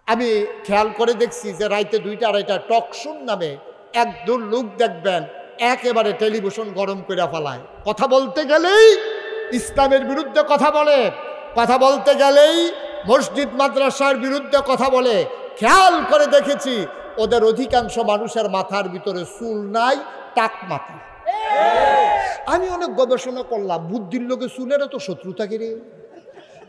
আমি খেয়াল করে দেখছি যে রাইতে 2টা 2:30 টকশুন নামে একদল লোক দেখবেন একেবারে টেলিভিশন গরম করে ফেলায়। কথা বলতে গেলেই ইসলামের বিরুদ্ধে কথা বলে, কথা বলতে গেলেই মসজিদ মাদ্রাসার বিরুদ্ধে কথা বলে। খেয়াল করে দেখেছি ওদের অধিকাংশ মানুষের মাথার ভিতরে চুল নাই, টাক মাথা। আমি অনেক গবেষণা করলাম, বুদ্ধির লোকে চুলের তো শত্রুতা রে,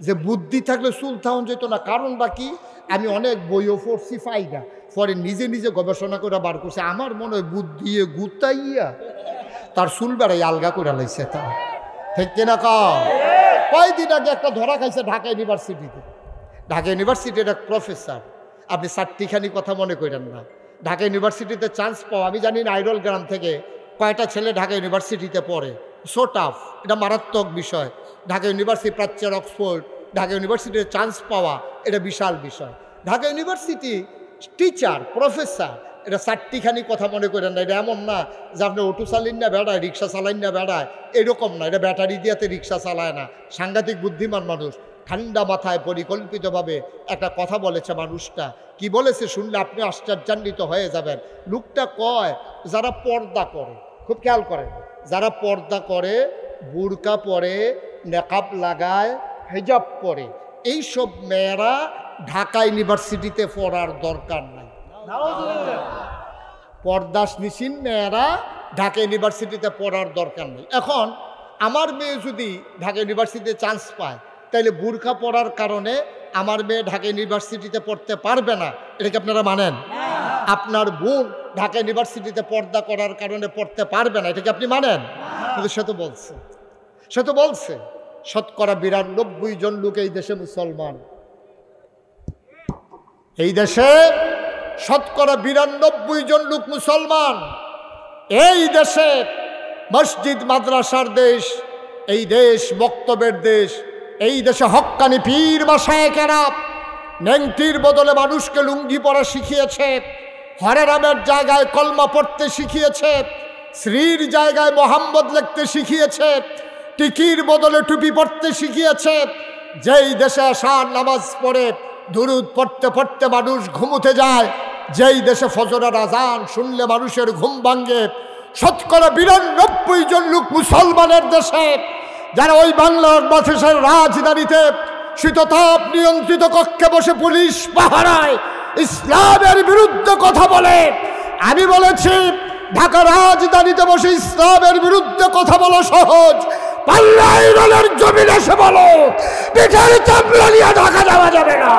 যে বুদ্ধি থাকলে চুল থাউন যেত না, কারণটা কি? আমি অনেক বইও পড়ছি ফাইদা, পরে নিজে নিজে গবেষণা করে বার করছে। আমার মনে হয় বুদ্ধি গুতাইয়া তার চুল বেড়াই আলগা করে লাইছে। তা ঠিক কিনা কয়দিন আগে একটা ধরা খাইছে ঢাকা ইউনিভার্সিটিতে। ঢাকা ইউনিভার্সিটির এক প্রফেসর, আপনি চারটিখানি কথা মনে করেন না, ঢাকা ইউনিভার্সিটিতে চান্স পাওয়া। আমি জানি না আইরল গ্রাম থেকে কয়টা ছেলে ঢাকা ইউনিভার্সিটিতে পড়ে। সো টাফ, এটা মারাত্মক বিষয়। ঢাকা ইউনিভার্সিটি প্রাচ্যের অক্সফোর্ড, ঢাকা ইউনিভার্সিটিতে চান্স পাওয়া এটা বিশাল বিষয়। ঢাকা ইউনিভার্সিটি টিচার প্রফেসর, এটা চারটিখানি কথা মনে করেন না। এটা এমন না যে আপনি অটো চালাইন না বেড়ায়, রিক্সা চালাইন না বেড়ায়, এরকম না। এটা ব্যাটারি দিয়াতে রিক্সা চালায় না। সাংঘাতিক বুদ্ধিমান মানুষ, ঠান্ডা মাথায় পরিকল্পিতভাবে একটা কথা বলেছে। মানুষটা কি বলেছে শুনলে আপনি আশ্চর্যান্বিত হয়ে যাবেন। লোকটা কয়, যারা পর্দা করে, খুব খেয়াল করেন, যারা পর্দা করে, বুরকা পরে, নেকাব লাগায়, হিজাব পরে, এইসব মেয়েরা ঢাকা ইউনিভার্সিটিতে পড়ার দরকার নাই। পর্দাশীল মেয়েরা ঢাকা ইউনিভার্সিটিতে পড়ার দরকার নেই। এখন আমার মেয়ে যদি ঢাকা ইউনিভার্সিটিতে চান্স পায়, তাইলে বুরকা পড়ার কারণে আমার মেয়ে ঢাকা ইউনিভার্সিটিতে পড়তে পারবে না, এটা কি আপনারা মানেন? আপনার বোন ঢাকা ইউনিভার্সিটিতে পর্দা করার কারণে পড়তে পারবে না, এটা কি আপনি মানেন? কিন্তু সে তো বলছে শতকরা 92 জন লোক এই দেশে মুসলমান। এই দেশে শতকরা 92 জন লোক মুসলমান। এই দেশে মসজিদ মাদ্রাসার দেশ, এই দেশ বক্তব্যের দেশ, এই দেশে হক্কানি পীর মাশায়েখেরা নেংটির বদলে মানুষকে লুঙ্গি পরা শিখিয়েছে, হরে রামের জায়গায় কলমা পড়তে শিখিয়েছে, শ্রীর জায়গায় মোহাম্মদ লিখতে শিখিয়েছে, টিকির বদলে টুপি পড়তে শিখিয়েছে। যেই দেশে আসার নামাজ পড়ে দুরুদ পড়তে পড়তে মানুষ ঘুমুতে যায়, যেই দেশে ফজরের আজান শুনলে মানুষের ঘুম ভাঙ্গে, শতকরা 92 জন লোক মুসলমানের দেশে, যারা ওই বাংলার বাদশাহের রাজধানীতে শীততাপ নিয়ন্ত্রিত কক্ষে বসে পুলিশ পাহারায় ইসলামের বিরুদ্ধে কথা বলে। আমি বলেছি ঢাকা রাজধানীতে বসে ইসলামের বিরুদ্ধে কথা বলা সহজ, পাল্লাই রোলের জমিন এসে বলো, পিঠের চামড়া নিয়ে ঢাকা যাওয়া যাবে না।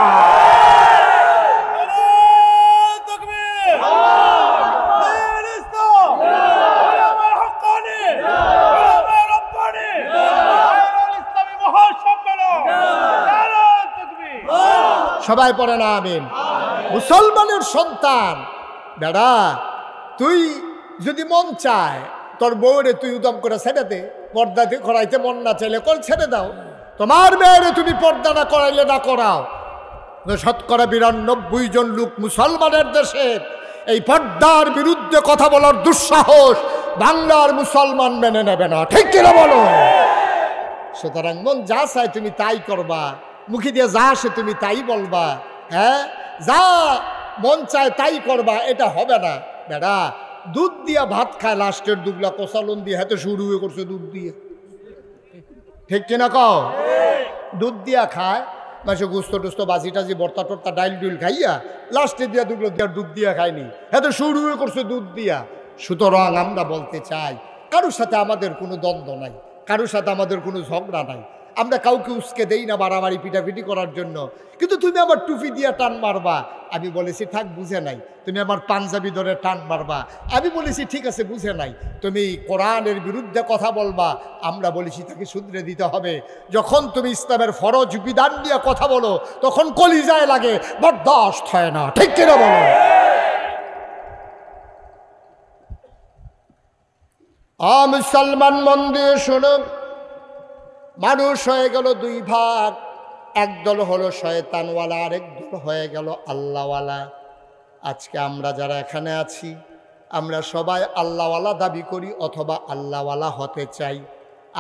সবাই পড়ে না আমিন। মুসলমানের সন্তান বেড়া, তুই যদি মন চায় তোর বউরে তুই উদম করে ছেড়ে দে, পর্দাতে করাইতে মন না চাইলে কল ছেড়ে দাও। তোমার মেয়েরে তুমি পর্দা না করাইলে না করাও। শতকরা 92 জন লোক মুসলমানের দেশে এই পর্দার বিরুদ্ধে কথা বলার দুঃসাহস বাংলার মুসলমান মেনে নেবে না, ঠিক কিনা বলো? সুতরাং মন যা চায় তুমি তাই করবা, মুখে দিয়ে যা আসে তুমি তাই বলবা, হ্যাঁ যা মন চায় তাই করবা, এটা হবে না। বেড়া দুধ দিয়া ভাত খায়, লাস্টের দুগলা কষালন দিয়ে হাতে শুরু হয়ে করছে দুধ দিয়ে, ঠিক কিনা কও? দুধ দিয়া খায় মাসে গুস্ত টুস্ত বাজি টাজি বর্তা টর্তা ডাইল ডুইল খাইয়া লাস্টে দিয়া দুগলো দিয়া দুধ দিয়া খায়নি, হাতে শুরু হয়ে করছে দুধ দিয়া। সুতরাং আমরা বলতে চাই কারোর সাথে আমাদের কোনো দ্বন্দ্ব নাই, কারোর সাথে আমাদের কোনো ঝগড়া নাই, আমরা কাউকে উস্কে দেই না বাড়াবাড়ি পিটাপিটি করার জন্য। কিন্তু তুমি আমার টুপি দিয়া টান মারবা, আমি বলেছি থাক বুঝে নাই। তুমি আমার পাঞ্জাবি ধরে টান মারবা, আমি বলেছি ঠিক আছে বুঝে নাই। তুমি কোরআনের বিরুদ্ধে কথা বলবা, আমরা বলেছি তাকে শুধরে দিতে হবে। যখন তুমি ইসলামের ফরজ বিধান নিয়ে কথা বলো তখন কলিজায় লাগে, বরদাস্ত হয় না, ঠিক কিনা বলো? মুসলমান মন দিয়ে শোনো, মানুষ হয়ে গেল 2 ভাগ, একদল হলো শয়তানওয়ালা, আরেক দল হয়ে গেল আল্লাহওয়ালা। আজকে আমরা যারা এখানে আছি আমরা সবাই আল্লাহওয়ালা দাবি করি অথবা আল্লাহওয়ালা হতে চাই।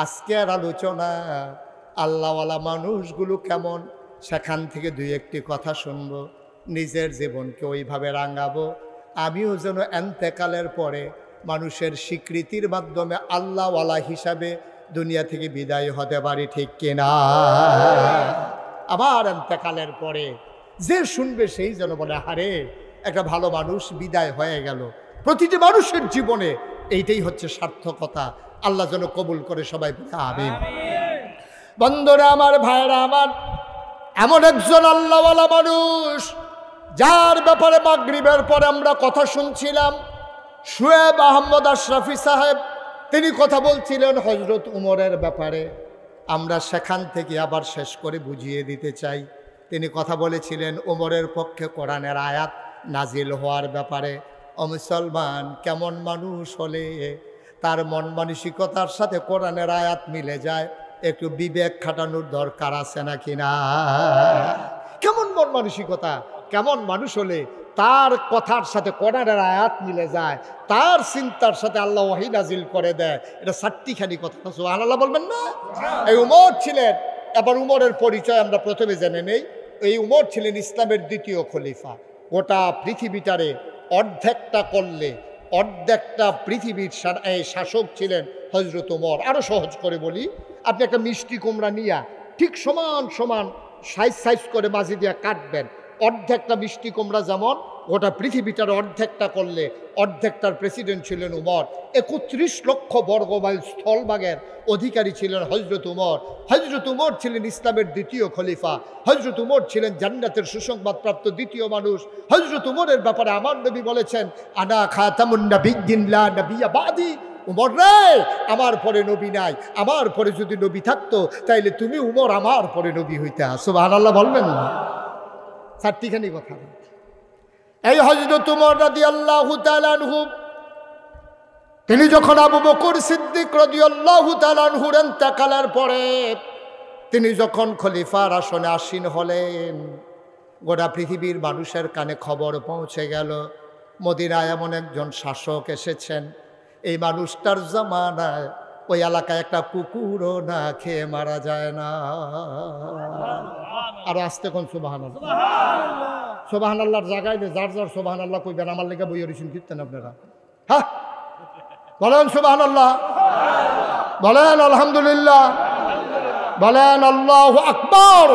আজকের আলোচনা আল্লাহওয়ালা মানুষগুলো কেমন সেখান থেকে 2-1টি কথা শুনবো। নিজের জীবনকে ওইভাবে রাঙাবো আমিও যেন এন্তেকালের পরে মানুষের স্বীকৃতির মাধ্যমে আল্লাহওয়ালা হিসাবে দুনিয়া থেকে বিদায় হতে পারি, ঠিক কিনা? আবার এন্তেকালের পরে যে শুনবে সেই যেন বলে, হারে একটা ভালো মানুষ বিদায় হয়ে গেল। প্রতিটি মানুষের জীবনে এইটাই হচ্ছে সার্থকতা। আল্লাহ যেন কবুল করে সবাই আমিন। বন্ধুরা আমার, ভাইরা আমার, এমন একজন আল্লাহওয়ালা মানুষ যার ব্যাপারে মাগরিবের পরে আমরা কথা শুনছিলাম, শুয়েব আহমদ আশরাফি সাহেব, তিনি কথা বলছিলেন হযরত উমরের ব্যাপারে। আমরা সেখান থেকে আবার শেষ করে বুঝিয়ে দিতে চাই। তিনি কথা বলেছিলেন উমরের পক্ষে কোরআনের আয়াত নাজিল হওয়ার ব্যাপারে। ও মুসলমান, কেমন মানুষ হলে তার মন মানসিকতার সাথে কোরআনের আয়াত মিলে যায়, একটু বিবেক খাটানোর দরকার আছে নাকি না? কেমন মন মানসিকতা, কেমন মানুষ হলে তার কথার সাথে কোরআনের আয়াত মিলে যায়, তার চিন্তার সাথে আল্লাহ ওহী নাজিল করে দেয়। এটা চারটিখানি কথা, সুবহানাল্লাহ বলবেন না? এই উমর ছিলেন, এবার উমরের পরিচয় আমরা প্রথমে জেনে নেই। এই উমর ছিলেন ইসলামের দ্বিতীয় খলিফা। গোটা পৃথিবীটারে অর্ধেকটা করলে অর্ধেকটা পৃথিবীর শাসক ছিলেন হযরত উমর। আরো সহজ করে বলি, আপনি একটা মিষ্টি কুমড়া নিয়া ঠিক সমান সমান সাইজ করে মাঝে দিয়া কাটবেন, অর্ধেকটা মিষ্টি কুমড়া যেমন গোটা পৃথিবীটার অর্ধেকটা করলে অর্ধেকটার প্রেসিডেন্ট ছিলেন উমর। 31 লক্ষ বর্গমাইল স্থলভাগের অধিকারী ছিলেন হযরত উমর। হযরত উমর ছিলেন ইসলামের দ্বিতীয় খলিফা। হযরত উমর ছিলেন জান্নাতের সুসংবাদপ্রাপ্ত দ্বিতীয় মানুষ। হযরত উমরের ব্যাপারে আমার নবী বলেছেন, আনা খাতামুন নাবিয়্যিন লা নাবিয়্যা বাদি। উমর রে, আমার পরে নবী নাই, আমার পরে যদি নবী থাকতো তাইলে তুমি উমর আমার পরে নবী হইতা। সুবহানাল্লাহ বলবেন না? চারটিখানি কথা। এই হযরত উমর রাদিয়াল্লাহু তাআলা আনহু, তিনি যখন আবু বকর সিদ্দিক রাদিয়াল্লাহু তাআলা আনহুর ইন্তেকালের পরে তিনি যখন খলিফার আসনে আসীন হলেন, গোটা পৃথিবীর মানুষের কানে খবর পৌঁছে গেল মদিনায় এমন একজন শাসক এসেছেন। এই মানুষটার জামানায় ওই এলাকায় একটা কুকুরও না খেয়ে মারা যায় না। আর আসতে কোন সুবহানাল্লাহ, সুবহানাল্লাহর জায়গায় যার যার সুবহানাল্লাহ কইবেন, আমার লেগে বই হরিছেন কীর্তন আপনারা। হ্যাঁ বলেন সুবহানাল্লাহ, বলেন আলহামদুলিল্লাহ, বলেন আল্লাহু আকবার।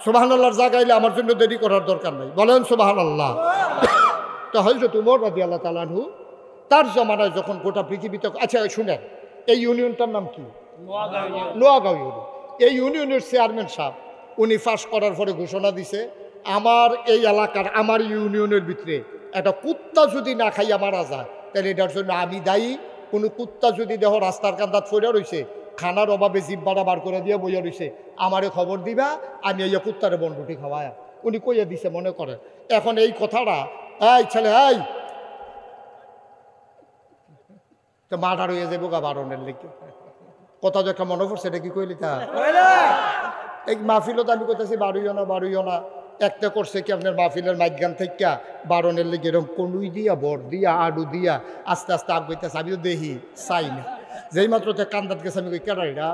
সুবহানাল্লাহর জায়গায় আমার জন্য দেরি করার দরকার নাই, বলেন সুবহানাল্লাহ। তো হযরত উমর রাদিয়াল্লাহু তাআলা আনহু তার জমানায় যখন গোটা পৃথিবীতে, আচ্ছা শুনেন, এই ইউনিয়নটার নাম কি? নোয়াগাঁও ইউনিয়ন। এই ইউনিয়নের চেয়ারম্যান সাহেব উনি পাস করার পরে ঘোষণা দিছে, আমার এই এলাকার, আমার ইউনিয়নের ভিতরে একটা কুত্তা যদি না খাইয়া মারা যায় তাহলে এটার জন্য আমি দায়ী। কোনো কুত্তা যদি দেহ রাস্তার কান্দাত ফইরা রইছে, খানার অভাবে জিব্বাটা বার করে দিয়ে বইয়া রইছে, আমারে খবর দিবা, আমি এই কুত্তারে বনরুটি খাওয়ায়। উনি কইয়া দিছে মনে করেন। এখন এই কথাটা, এই ছেলে, এই তো মার্ডার হয়ে যাবো গা বারণের লেগে। কথা যে একটা মনে পড়ছে, এটা কি কইলি তা? এই মাহফিলত আমি কইতেছি বাড়ুইও না, একটা করছে কি আপনার মাহফিলের মাঝখান থেকে বারণের লেগে এরকম কনুই দিয়া, বর দিয়া, আডু দিয়া আস্তে আস্তে আগ বইতেছে। আমিও দেখি, চাই না। যেই মাত্র কান্দাত গেছে আমি কই কেডাইরা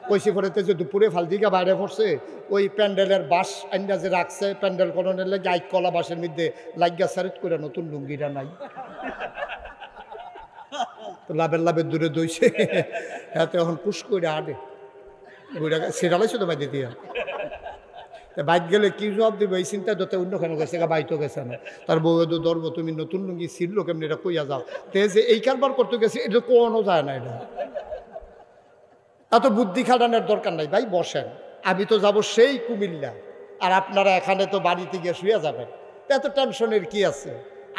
কইসি পরেতে যে দুপুরে ফালদিকা বাইরে পড়ছে, ওই প্যান্ডেলের বাস আন্দাজে রাখছে, প্যান্ডেল করণের লেগে আইক কলা বাসের মধ্যে লাগিয়া সারিত করে নতুন লুঙ্গিটা নাই, লাভের দূরে দইছে, হাতে এখন পুষ করে আডে সেটালাইছো তো বাইরে দিয়া। বাইক গেলে কি জবাব দিব এই চিন্তা যত অন্যখানে গেছে, বাইতো গেছে না, তার বউ ধরবো তুমি নতুন লুঙ্গি ছিড়লো কেমনি, এটা কইয়া যাও। তে যে এই কারবার করতে গেছে এটা কোনো যায় না, এটা এত বুদ্ধি খাটানোর দরকার নাই। ভাই বসেন, আমি তো যাব সেই কুমিল্লা, আর আপনারা এখানে তো বাড়িতে গিয়ে শুয়ে যাবেন, এত টেনশনের কি আছে?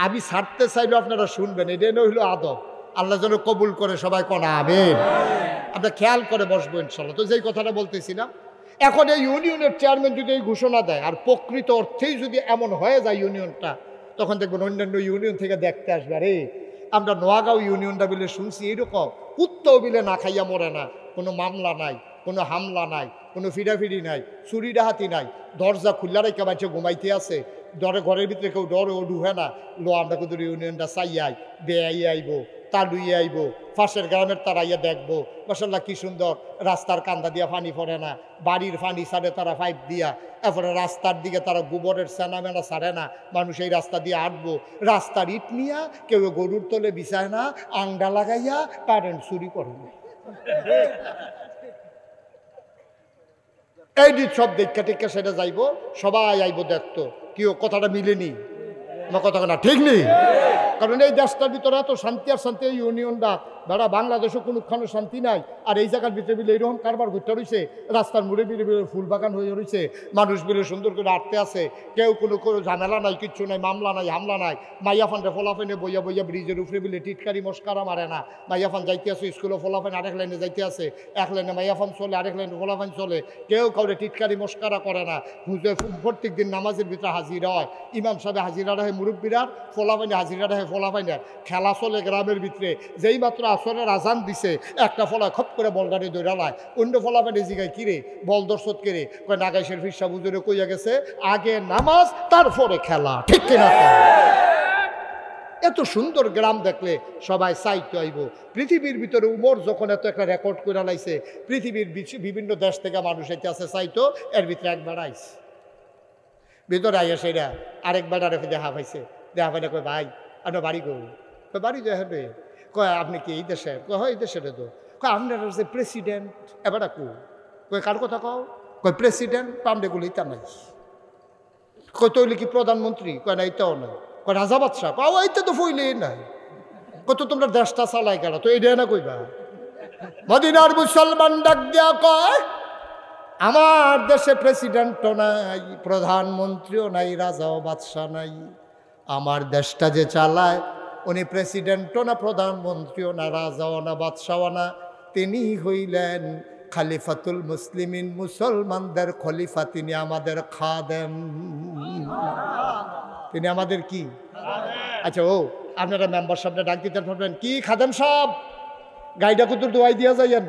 আমি ছাড়তে চাইলেও আপনারা শুনবেন, এটা হইলো আদব। আল্লাহ যেন কবুল করে, সবাই কোনা আমিন। আমরা খেয়াল করে বসবো ইনশাল্লাহ। তো যেই কথাটা বলতেছিলাম, এখন এই ইউনিয়নের চেয়ারম্যান যদি এই ঘোষণা দেয় আর প্রকৃত অর্থেই যদি এমন হয়ে যায় ইউনিয়নটা, তখন দেখবেন অন্যান্য ইউনিয়ন থেকে দেখতে আসবে, আরে আমরা নোয়াগাঁও ইউনিয়নটা বিলে শুনছি এরকম কুত্তাও বিলে না খাইয়া মরে না, কোনো মামলা নাই, কোনো হামলা নাই, কোনো ফিরাফিরি নাই, চুরি ডাহাতি নাই, দরজা খুল্লা রেখে বাঁচে ঘুমাইতে আছে, ঘরের ভিতরে কেউ ডরে ও ডুহে না, লো আমরা কিন্তু ইউনিয়নটা চাই আই বেআই আইব, তা লুইয়ে আইব, পাশের গ্রামের তারা ইয়ে দেখবো মাশাআল্লাহ কি সুন্দর, রাস্তার কান্দা দিয়া পানি পড়ে না, বাড়ির পানি ছাড়ে তারা পাইপ দিয়া, এরপরে রাস্তার দিকে তারা গোবরের সেনা মেনা ছাড়ে না, মানুষ এই রাস্তা দিয়ে হাঁটবো, রাস্তার ইট নিয়া কেউ গরুর তলে বিছায় না, আংডা লাগাইয়া কারেন্ট চুরি করে না। এই সব দেখা টেক্কা সেটা যাইব, সবাই আইব দেখতো, কেউ কথাটা মিলেনি, আমার কথা না ঠিক নেই। কারণ এই দেশটার ভিতরে এত শান্তি আর শান্তি, এই ইউনিয়নটা বেড়া বাংলাদেশও কোনোখানে শান্তি নাই, আর এই জায়গার ভিতরে বিলে এইরকম কারবার ঘুরতে রয়েছে, রাস্তার মুড়ে বিলে বিলে ফুল বাগান হয়ে রয়েছে, মানুষ বিলে সুন্দর করে আটতে আছে, কেউ কোনো ঝামেলা নাই, কিচ্ছু নাই, মামলা নাই, হামলা নাই। মাইয়াফানটা ফলাফেনে বইয়া বইয়া ব্রিজের উপরে বিলে টিটকারি মস্কারা মারে না, মাইয়াফান যাইতে আছে স্কুলে, ফলাফেন আরেক লাইনে যাইতে আছে, এক লাইনে মাইয়াফান চলে, আরেক লাইনে ফলাফেন চলে, কেউ কাউরে টিটকারি মস্কারা করে না। প্রত্যেক দিন নামাজের ভিতরে হাজিরা হয়, ইমাম সাহেব হাজিরা রাহে মুরব্বীরার, ফলাফাইনে হাজিরা রাহে ফলাফাইনার, খেলা চলে গ্রামের ভিতরে, যেই মাত্র আসরের আজান দিছে একটা ফলা খপ করে বলদারে দৌড়ালায়, অন্য ফলাফাইনে জিগায় কিরে বল দর্শক কিরে, কয় নাগাইশের ফিরসা বুজুরে কইয়া গেছে আগে নামাজ তারপরে খেলা, ঠিক কিনা? এত সুন্দর গ্রাম দেখলে সবাই চাইতে আইব। পৃথিবীর ভিতরে উমর যখন এত একটা রেকর্ড করে লাইছে, পৃথিবীর বিভিন্ন দেশ থেকে মানুষ এতে আছে চাইতো, এর ভিতরে একবার আইস ভিতরে আইয়া সেটা আরেক বেড়ারে দেখা পাইছে, দেখা পাইলে কয় ভাই আপনার বাড়ি গো, কয় বাড়ি যাবে, কয় আপনি কি এই দেশের, কয় হয় এই দেশের, তো কয় আপনার যে প্রেসিডেন্ট এবার কু, কয় কার কথা কও, কয় প্রেসিডেন্ট, পামডেগুলো ইতা নাই, কয় তৈলি কি প্রধানমন্ত্রী, কয় না এটাও নাই, কয় রাজা বাদশাহ, কয় এইটা তো ফইলেই নাই, কত তোমরা দেশটা চালাই গেল, তো এইটা না কইবা। মদিনার মুসলমান ডাক দিয়া কয় আমার দেশে প্রেসিডেন্টও নাই, প্রধানমন্ত্রীও নাই, রাজাও বাদশাহ নাই, আমার দেশটা যে চালায় উনি প্রেসিডেন্টও না, প্রধানমন্ত্রীও না, রাজাও না, বাদশাও না, তিনি হইলেন খলিফাতুল মুসলিমিন, মুসলমানদের খলিফা, তিনি আমাদের খাদেম, তিনি আমাদের কি। আচ্ছা ও আপনারা মেম্বার সাহেবটা ডাক দিতে পারবেন, কি খাদেম সাহেব গাইডা কুতুর দোয়াই দিয়া যাইয়েন,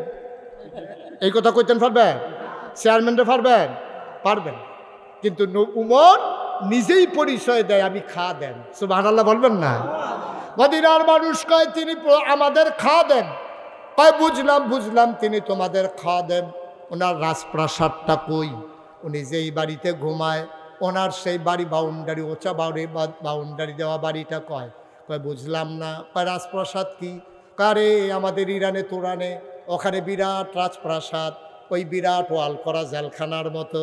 এই কথা কইতেন পারবেন, চেয়ারম্যানরা পারবেন, পারবেন, কিন্তু উমর নিজেই পরিচয় দেয় আমি খাদেম, সুবহানাল্লাহ বলবেন না? মদিনার মানুষ কয় তিনি আমাদের খাদেম, কয় বুঝলাম বুঝলাম, তিনি তোমাদের খাদেম, ওনার রাজপ্রাসাদটা কই, উনি যেই বাড়িতে ঘুমায় ওনার সেই বাড়ি বাউন্ডারি, ওচা বাউন্ডারি দেওয়া বাড়িটা কয়, কয় বুঝলাম না, কয় রাজপ্রাসাদ কি, কারে আমাদের ইরানে তোরানে ওখানে বিরাট রাজপ্রাসাদ, ওই বিরাট ওয়াল করা জেলখানার মতো,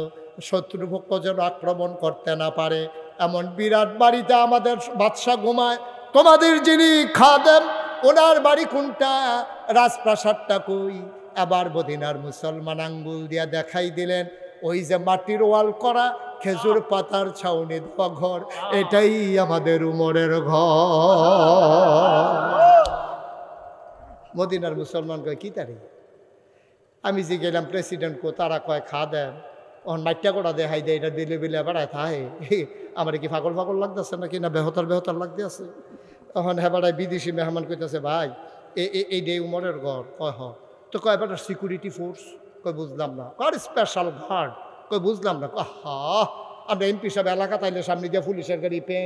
শত্রুপক্ষ যেন আক্রমণ করতে না পারে এমন বিরাট বাড়িতে আমাদের বাদশা ঘুমায়, তোমাদের যিনি খাদেম ওনার বাড়ি কোনটা, রাজপ্রাসাদটা কই। আবার মদিনার মুসলমান আঙ্গুল দিয়া দেখাই দিলেন, ওই যে মাটির ওয়াল করা খেজুর পাতার ছাউনি দেওয়া ঘর, এটাই আমাদের উমরের ঘর। মদিনার মুসলমান কয় কি তারি, আমি যে গেলাম প্রেসিডেন্ট কো, তারা কয় খা দেন, ওখান মাইটা করা দেখাই দেয়, এটা দিলে বিলে বেড়ায় থাহে, আমার কি পাগল পাগল লাগতেছে নাকি না বেহতার বেহতার লাগতে আছে। তখন হ্যাঁ বেড়ায় বিদেশি মেহমান কইতেছে ভাই এই ডে উমরের ঘর, কয় হ, তো কয় বেটা সিকিউরিটি ফোর্স, কয় বুঝলাম না, কয় স্পেশাল গার্ড, কয় বুঝলাম না, হা আমরা এমপি সাহেব এলাকা তাইলে সামনে দিয়ে পুলিশের গাড়ি পে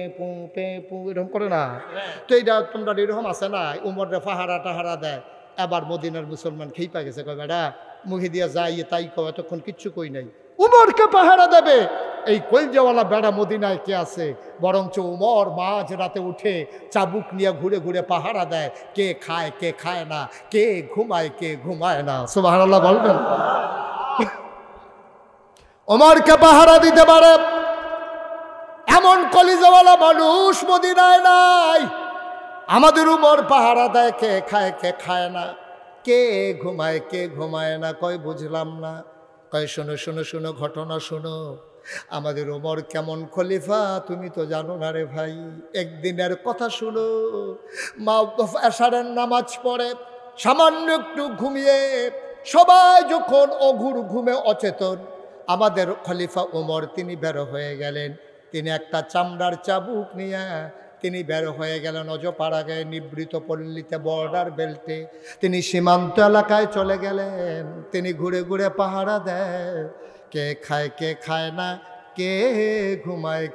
পু এরকম করে না, তো এইটা তোমরা এরকম আছে না, উমরে পাহারা টাহারা দেয়। আবার মদিনার মুসলমান খেই পা গেছে, কয় বেটা মুখে দিয়া যাই তাই কয়, এতক্ষণ কিচ্ছু কই নাই, উমরকে পাহারা দেবে, এই কলজাওয়ালা বেড়া মদিনায় কে আছে, বরঞ্চ উমর মাঝ রাতে উঠে চাবুক নিয়ে ঘুরে ঘুরে পাহারা দেয়, কে খায় না, কে ঘুমায় না, সুবহানাল্লাহ বলবেন। উমরকে পাহারা দিতে পারে এমন কলিজাওয়ালা মানুষ মদিনায় নাই। আমাদের উমর পাহারা দেয়, কে খায় না, কে ঘুমায় না, কয় বুঝলাম না, কয় শোনো ঘটনা শোনো, আমাদের ওমর কেমন খলিফা তুমি তো জানো না রে ভাই। একদিনের কথা শুনো, মা এশারের নামাজ পড়ে সামান্য একটু ঘুমিয়ে সবাই যখন অঘুর ঘুমে অচেতন, আমাদের খলিফা ওমর তিনি বের হয়ে গেলেন, তিনি একটা চামড়ার চাবুক নিয়ে তিনি বের হয়ে গেলেন অজপাড়াগায় নিবৃত পল্লীতে, বর্ডার বেল্টে, তিনি সীমান্ত এলাকায় চলে গেলেন। তিনি ঘুরে ঘুরে পাহারা দেয়, কে খায় না, কে ঘুমায়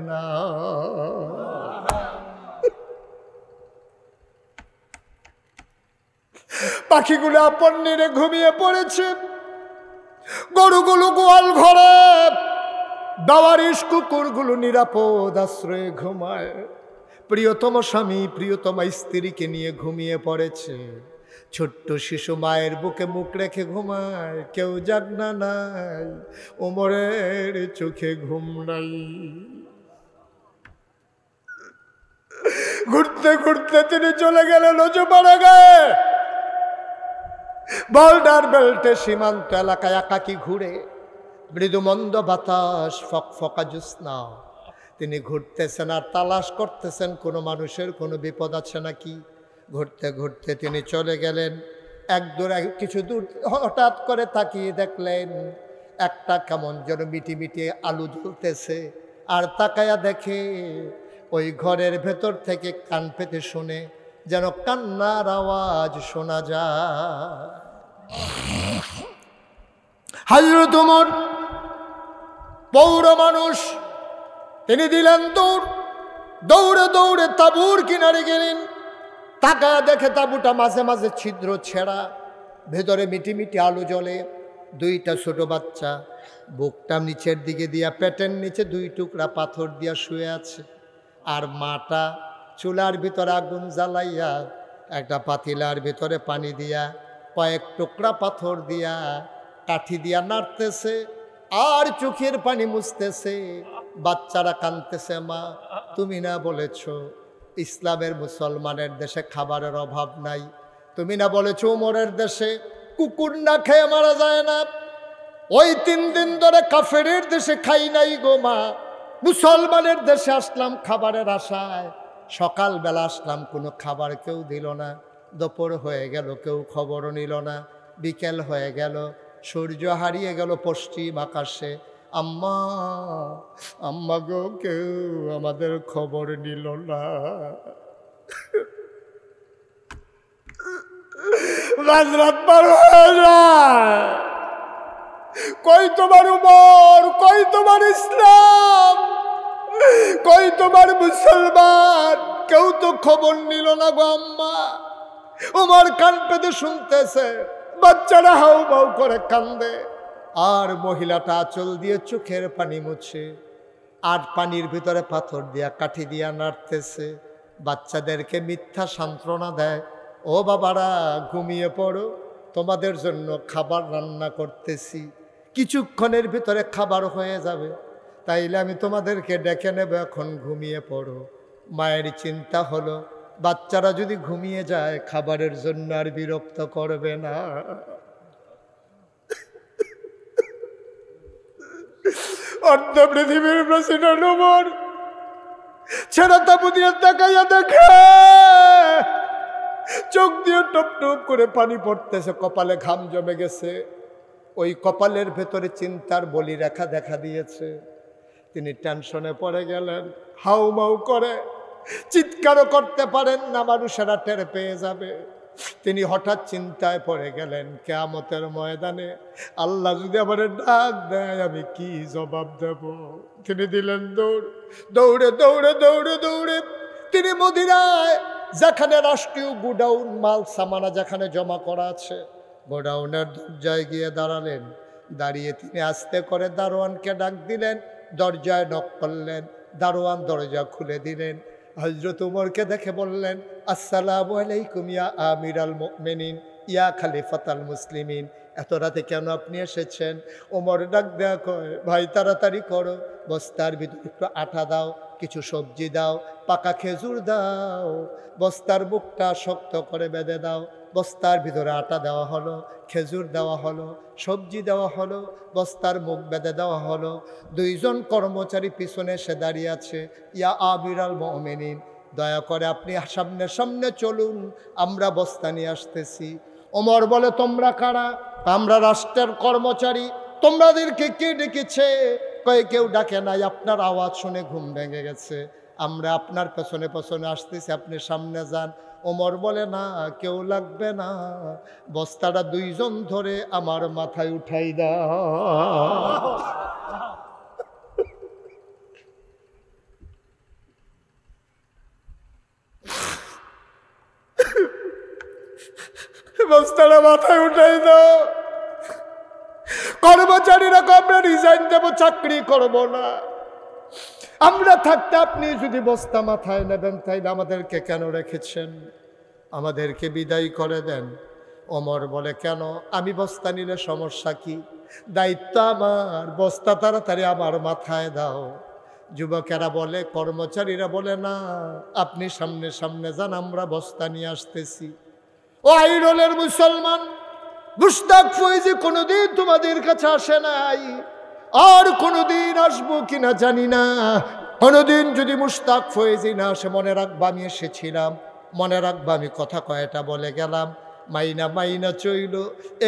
না। পাখিগুলো আপন নিরে ঘুমিয়ে পড়েছে, গরুগুলো গোয়াল ঘরে, দাওয়ারিশ কুকুরগুলো নিরাপদ আশ্রয়ে ঘুমায়। প্রিয়তম স্বামী প্রিয়তম স্ত্রীকে নিয়ে ঘুমিয়ে পড়েছে। ছোট্ট শিশু মায়ের বুকে মুখ রেখে ঘুমায়, কেউ জাগনা নাই, ওমরের চোখে ঘুম নাই। ঘুরতে ঘুরতে তিনি চলে গেলেন অজুপাড়া গায়ে, বর্ডার বেল্টে সীমান্ত এলাকায় একাকী ঘুরে। মৃদু মন্দ বাতাস, ফকফকা জ্যোৎস্না। তিনি ঘুরতেছেন আর তালাশ করতেছেন কোনো মানুষের কোনো বিপদ আছে নাকি। ঘুরতে ঘুরতে তিনি চলে গেলেন কিছু দূর। হঠাৎ করে তাকিয়ে দেখলেন একটা কেমন যেন মিটি মিটি আলু জ্বলতেছে। আর তাকায়া দেখে ওই ঘরের ভেতর থেকে কান পেতে শুনে যেন কান্নার আওয়াজ শোনা যায়। হযরত ওমর পৌর মানুষ, তিনি দিলেন দৌড়, দৌড়ে দৌড়ে তাঁবুর কিনারে গেলেন। তাকায়া দেখে তাঁবুটা মাঝে মাঝে ছিদ্র ছেঁড়া, ভেতরে মিটি মিটি আলো জ্বলে। দুইটা ছোট বাচ্চা বুকটা নিচের দিকে দিয়া পেটের নিচে দুই টুকরা পাথর দিয়া শুয়ে আছে। আর মাটা চুলার ভিতরে আগুন জ্বালাইয়া একটা পাতিলার ভিতরে পানি দিয়া কয়েক টুকরা পাথর দিয়া কাঠি দিয়া নাড়তেছে আর চোখের পানি মুছতেছে। বাচ্চারা কাঁদতেছে, মা তুমি না বলেছ ইসলামের মুসলমানের দেশে খাবারের অভাব নাই, তুমি না বলেছ ওমরের দেশে কুকুর না খেয়ে মারা যায় না। ওই 3 দিন ধরে কাফেরের দেশে খাই নাই গো মা, মুসলমানের দেশে আসলাম খাবারের আশায়। সকালবেলা আসলাম, কোনো খাবার কেউ দিল না। দুপুর হয়ে গেল, কেউ খবরও নিল না। বিকেল হয়ে গেল, সূর্য হারিয়ে গেল পশ্চিম আকাশে। আম্মা আম্মা গো, কেউ আমাদের খবর নিল না। রাত পার হয়ে যায়, কই তোমার উমর, কই তোমার ইসলাম, কই তোমার মুসলমান, কেউ তো খবর নিল না গো আম্মা। উমর কান পেতে শুনতেছে, বাচ্চারা হাউ মাউ করে কান্দে। আর মহিলাটা আঁচল দিয়ে চোখের পানি মুছে আর পানির ভিতরে পাথর দিয়া কাঠি দিয়া নাড়তেছে। বাচ্চাদেরকে মিথ্যা সান্ত্বনা দেয়, ও বাবারা ঘুমিয়ে পড়ো, তোমাদের জন্য খাবার রান্না করতেছি, কিছুক্ষণের ভিতরে খাবার হয়ে যাবে, তাইলে আমি তোমাদেরকে ডেকে নেব, এখন ঘুমিয়ে পড়ো। মায়ের চিন্তা হলো বাচ্চারা যদি ঘুমিয়ে যায় খাবারের জন্য আর বিরক্ত করবে না। অর্ধ পৃথিবীর প্রেসিডেন্ট ওমর ছেড়া তাবু দিয়ে তাকাইয়া দেখে চোখ দিয়ে টপ টপ করে পানি পড়তেছে, কপালে ঘাম জমে গেছে। ওই কপালের ভেতরে চিন্তার বলি রেখা দেখা দিয়েছে। তিনি টেনশনে পড়ে গেলেন, হাউ মাউ করে চিৎকারও করতে পারেন না, মানুষেরা টের পেয়ে যাবে। তিনি হঠাৎ চিন্তায় পড়ে গেলেন, কিয়ামতের ময়দানে আল্লাহ যদি আমার ডাক দেয় আমি কি জবাব দেব। তিনি দিলেন দৌড়, দৌড়ে দৌড়ে দৌড়ে দৌড়ে তিনি মদিনায় যেখানে রাষ্ট্রীয় গোডাউন মাল সামানা যেখানে জমা করা আছে, গোডাউনের দরজায় গিয়ে দাঁড়ালেন। দাঁড়িয়ে তিনি আস্তে করে দারোয়ানকে ডাক দিলেন, দরজায় নক করলেন। দারোয়ান দরজা খুলে দিলেন। হযরত উমরকে দেখে বললেন, আসসালামু আলাইকুম ইয়া আমিরাল মুমিনিন, ইয়া খলিফাতাল মুসলিমিন। এত রাতে কেন আপনি এসেছেন? ওমর ডাক দেয়া কয়, ভাই তাড়াতাড়ি করো, বস্তার ভিতরে একটু আটা দাও, কিছু সবজি দাও, পাকা খেজুর দাও, বস্তার মুখটা শক্ত করে বেঁধে দাও। বস্তার ভিতরে আটা দেওয়া হলো, খেজুর দেওয়া হলো, সবজি দেওয়া হলো, বস্তার মুখ বেঁধে দেওয়া হলো। 2 জন কর্মচারী পিছনে এসে দাঁড়িয়ে আছে। ইয়া আমিরাল মুমিনিন, দয়া করে আপনি সামনে সামনে চলুন, আমরা বস্তা নিয়ে আসতেছি। ওমর বলে, তোমরা কারা? আমরা রাষ্ট্রের কর্মচারী। তোমাদেরকে কে ডেকেছে? কয়ে কেউ ডাকে নাই, আপনার আওয়াজ শুনে ঘুম ভেঙে গেছে, আমরা আপনার পেছনে পেছনে আসতেছি, আপনি সামনে যান। ওমর বলে, না কেউ লাগবে না, বস্তাটা 2 জন ধরে আমার মাথায় উঠাই দাও। বস্তাটা মাথায় উঠাই দাও। কর্মচারীরা আমরা রিজাইন দেব, চাকরি করব না। আমরা থাকতে আপনি যদি বস্তা মাথায় নেবেন তাইলে আমাদেরকে কেন রেখেছেন? আমাদেরকে বিদায় করে দেন। ওমর বলে, কেন? আমি বস্তা নিলে সমস্যা কি? দায়িত্ব আমার, বস্তা তাড়াতাড়ি আমার মাথায় দাও। যুবকেরা বলে, কর্মচারীরা বলে, না, আপনি সামনে সামনে যান, আমরা বস্তা নিয়ে আসতেছি। ও আইরলের মুসলমান, মুশতাক ফয়েজি কোনোদিন তোমাদের কাছে আসে নাই, আর কোনোদিন আসবো কিনা জানি না। কোনোদিন যদি মুশতাক ফয়েজি না আসে, মনে রাখবা আমি এসেছিলাম, মনে রাখবা আমি কথা কয়টা বলে গেলাম। মাইনা মাইনা চইল,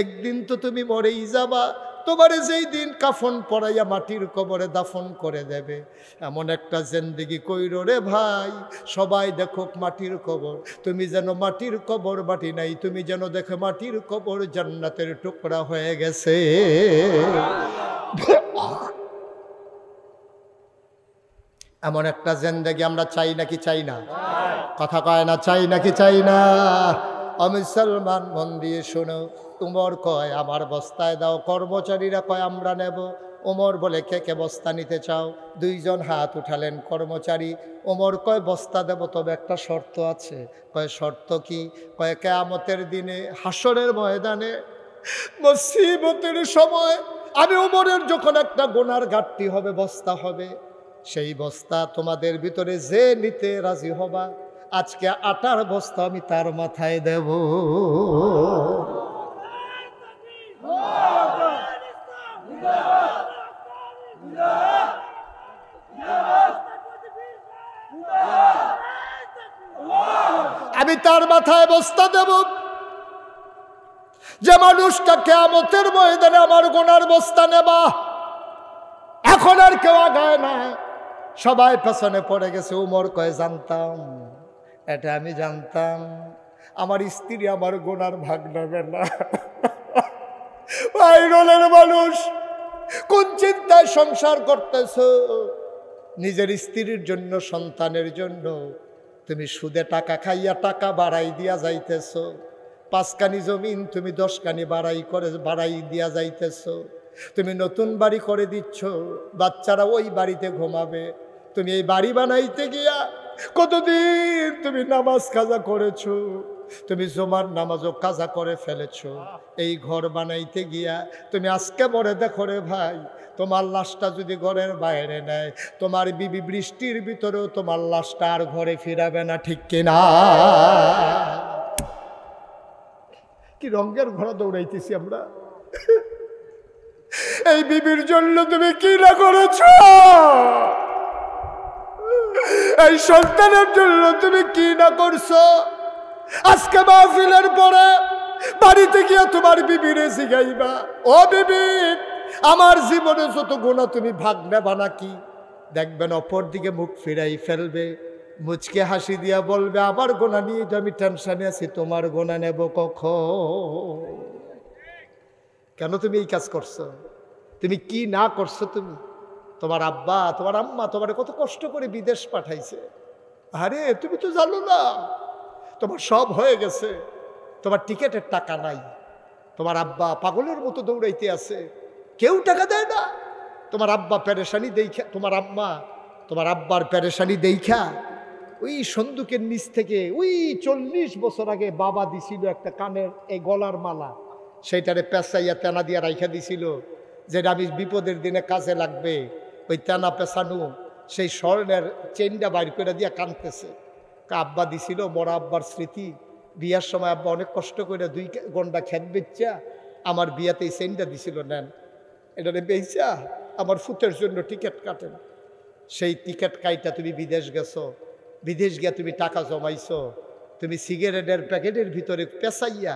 একদিন তো তুমি মরেই যাবা। তোমারে যেই দিন কাফন পরাইয়া মাটির কবরে দাফন করে দেবে, এমন একটা জিন্দেগি কইরো রে ভাই, সবাই দেখো মাটির কবর, তুমি যেন মাটির কবর মাটি নাই, তুমি যেন দেখো মাটির কবর জান্নাতের টুকরা হয়ে গেছে। এমন একটা জিন্দেগি আমরা চাই নাকি চাই না? কথা কয় না, চাই নাকি চাই না? মুসলমান, মন দিয়ে শোনো। উমর কয়, আমার বস্তায় দাও। কর্মচারীরা কয়, আমরা নেব। ওমর বলে, কে কে বস্তা নিতে চাও? দুইজন হাত উঠালেন কর্মচারী। ওমর কয়, বস্তা দেব, তবে একটা শর্ত আছে। কয়, শর্ত কি? কয়, কিয়ামতের দিনে হাসরের ময়দানে মুসিবতের সময় আমি ওমরের যখন একটা গুনার ঘাটতি হবে, বস্তা হবে, সেই বস্তা তোমাদের ভিতরে যে নিতে রাজি হবা, আজকে আটার বস্তা আমি তার মাথায় দেব। আমি তার মাথায় বস্তা দেব। যে মানুষটা কিয়ামতের ময়দানে আমার গুনার বস্তা নেবা, এখন আর কেউ আগায় না, সবাই পেছনে পড়ে গেছে। উমর কয়, জানতাম, এটা আমি জানতাম, আমার স্ত্রী আমার গুনার ভাগ নেবে না। আইরলের মানুষ, কোন চিন্তায় সংসার করতেছ? নিজের স্ত্রীর জন্য, সন্তানের জন্য তুমি সুদে টাকা খাইয়া টাকা বাড়াই দিয়া যাইতেছ। 5 কানি জমিন তুমি 10 কানি বাড়াই দিয়া যাইতেছ। তুমি নতুন বাড়ি করে দিচ্ছ, বাচ্চারা ওই বাড়িতে ঘুমাবে। তুমি এই বাড়ি বানাইতে গিয়া কতদিন তুমি নামাজ কাজা করেছো, তুমি জুমার নামাজও কাজা করে ফেলেছো। এই ঘর বানাইতে গিয়া তুমি আজকে মরে দেখো রে ভাই, তোমার লাশটা যদি ঘরের বাইরে নেয়, তোমার বিবি বৃষ্টির ভিতরেও তোমার লাশটা আর ঘরে ফিরাবে না, ঠিক কিনা? কি রঙের ঘোড়া দৌড়াইতেছি আমরা। এই বিবির জন্য তুমি কি না করেছো? এই সন্তানের জন্য তুমি কি না করছো? আজকে মাহফিলের পরে বাড়িতে গিয়ে তোমার বিবিরে জিগাইবা, ও বিবি, আমার জীবনে যত গুনাহ তুমি ভাগ নেবা নাকি? দেখবেন অপর দিকে মুখ ফিরাই ফেলবে, মুচকে হাসি দিয়া বলবে, আমার গুনাহ নিয়ে তো আমি টেনশনে আছি, তোমার গুনাহ নেব কখন? কেন তুমি এই কাজ করছো? তুমি কি না করছো? তুমি, তোমার আব্বা, তোমার আম্মা তোমার কত কষ্ট করে বিদেশ পাঠাইছে। আরে তুমি তো জানো না, তোমার সব হয়ে গেছে, তোমার টিকেটের টাকা নাই, তোমার আব্বা পাগলের মতো দৌড়াইতে আছে, কেউ টাকা দেয় না। তোমার আব্বা পেরেশানি দেখা, তোমার আম্মা তোমার আব্বার পেরেশানি দেখা ওই সন্দুকের নিচ থেকে ওই 40 বছর আগে বাবা দিছিল একটা কানের এই গলার মালা, সেইটারে পেঁচাইয়া তেনা দিয়া রাইখা দিছিল, যেটা আমি বিপদের দিনে কাজে লাগবে। ওই তেনা পেঁচানো সেই স্বর্ণের চেনটা বাইর করে দিয়া কানতেছে। আব্বা দিছিল, বড় আব্বার স্মৃতি। বিয়ার সময় আব্বা অনেক কষ্ট করে 2 ঘন্টা খেত বেচা আমার বিয়াতে এই চেনটা দিছিল, নেন এটারে বেচা আমার ফুতের জন্য টিকিট কাটেন। সেই টিকিট কাইটা তুমি বিদেশ গেছো, বিদেশ গিয়া তুমি টাকা জমাইছো, তুমি সিগারেটের প্যাকেটের ভিতরে পেঁচাইয়া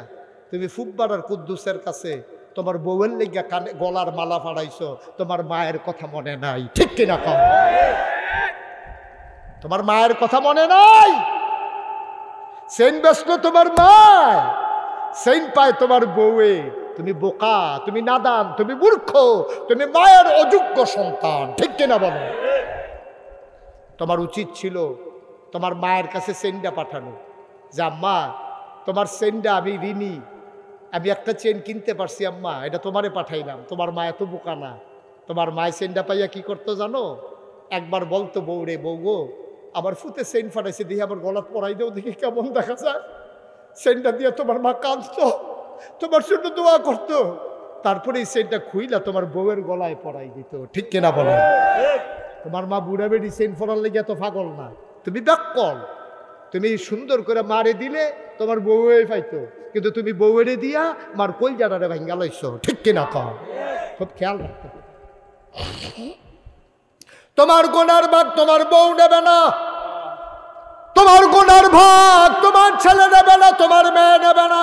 তুমি ফুকবাড়ার কুদ্দুসের কাছে তোমার বউয়ের লেগা কানে গলার মালা ফাড়াইছো। তোমার মায়ের কথা মনে নাই, ঠিক কিনা কম? তোমার মায়ের কথা মনে নাই? সেন বেসলো তোমার মায়, সেন পায় তোমার বউয়ে। তুমি বোকা, তুমি নাদান, তুমি মূর্খ, তুমি মায়ের অযোগ্য সন্তান, ঠিক কিনা বলো? তোমার উচিত ছিল তোমার মায়ের কাছে সেন্ডা পাঠানো, যে আম্মা তোমার সেন্ডা আমি ঋণী, আমি একটা চেন কিনতে পারছি আম্মা, এটা তোমারে পাঠাইলাম। তোমার মা এত বোকা না, তোমার মায়ের চেনটা পাইয়া কি করতো জানো? একবার বলতো, বউ রে বউ গো, আমার ফুতে চেন ফাটাইছে, দেখি আমার গলাত পরাই দেও, দেখি কেমন দেখা যায়। চেনটা দিয়ে তোমার মা কাঁদতো, তোমার জন্য দোয়া করতো, তারপরে এই চেনটা খুইলা তোমার বউয়ের গলায় পরাই দিত। ঠিক কিনা বলো? তোমার মা বুড়া বেড়ি চেন পরার লেগে এত পাগল না, তুমি ব্যাকল। তুমি সুন্দর করে মারে দিলে তোমার বউয়ে পাইতো, কিন্তু তুমি বউয়েরে দিয়া মার কলজাটারে ভাঙ্গা লইছো। ঠিক কিনা কম? খুব খেয়াল রাখতে হবে। তোমার গুনার ভাগ তোমার বউ নেবে না, তোমার গুনার ভাগ তোমার ছেলে নেবে না, তোমার মেয়ে নেবে না।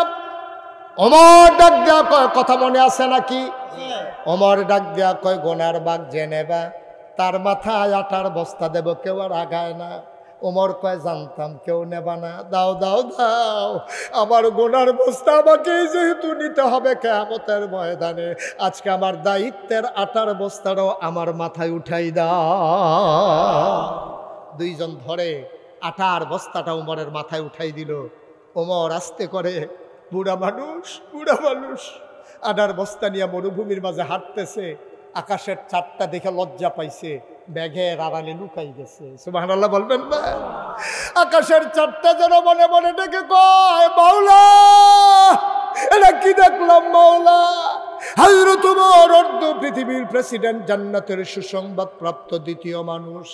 ওমর ডাক দেয়া কয়, কথা মনে আছে নাকি? ওমর ডাক দেয়া কয়, গুনার ভাগ যে নেবা তার মাথায় আটার বস্তা দেব, কেউ আর আগায় না। ওমর কয়, জানতাম কেউ নেবা না, দাও দাও দাও, আমার গুনার বস্তা আমাকে যেহেতু নিতে হবে কিয়ামতের ময়দানে, আজকে আমার দায়িত্বের আটার বস্তাটাও আমার মাথায় উঠাই দাও। দুইজন ধরে আটার বস্তাটা ওমরের মাথায় উঠাই দিল। ওমর আস্তে করে, বুড়া মানুষ আটার বস্তা নিয়ে মরুভূমির মাঝে হাঁটতেছে। আকাশের চাঁদটা দেখে লজ্জা পাইছে, ব্যাগের আড়ালে লুকাই গেছে। সুবহানাল্লাহ বলবেন না? আকাশের চাঁদটা যেন মনে মনে ডেকে কয়, মাওলা এটা কি দেখলাম মাওলা? হযরত ওমর অর্ধ পৃথিবীর প্রেসিডেন্ট, জান্নাতের সুসংবাদ প্রাপ্ত দ্বিতীয় মানুষ,